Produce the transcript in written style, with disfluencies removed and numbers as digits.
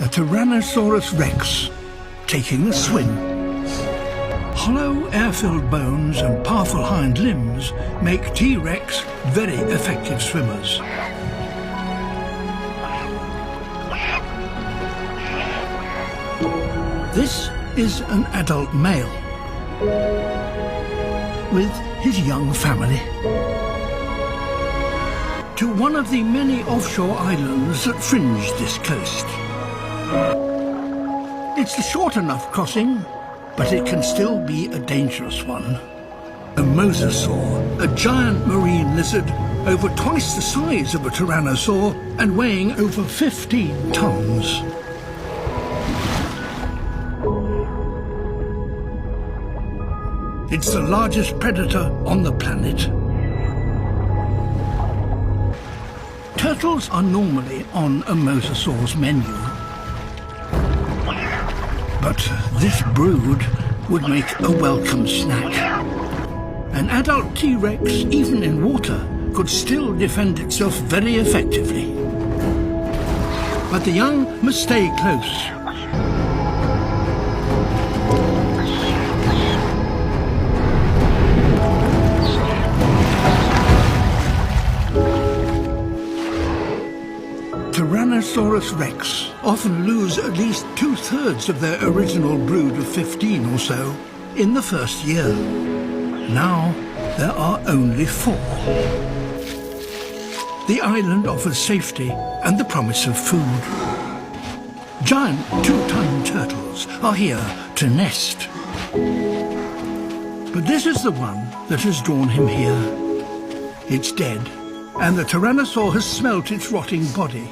A Tyrannosaurus rex taking a swim. Hollow air-filled bones and powerful hind limbs make T-Rex very effective swimmers. This is an adult male with his young family. To one of the many offshore islands that fringe this coast. It's a short enough crossing, but it can still be a dangerous one. A mosasaur, a giant marine lizard over twice the size of a tyrannosaur and weighing over 15 tons. It's the largest predator on the planet. Turtles are normally on a mosasaur's menu. But this brood would make a welcome snack. An adult T-Rex, even in water, could still defend itself very effectively. But the young must stay close. Tyrannosaurus rex often lose at least 2/3 of their original brood of 15 or so in the first year. Now there are only 4. The island offers safety and the promise of food. Giant 2-ton turtles are here to nest. But this is the one that has drawn him here. It's dead, and the tyrannosaur has smelt its rotting body.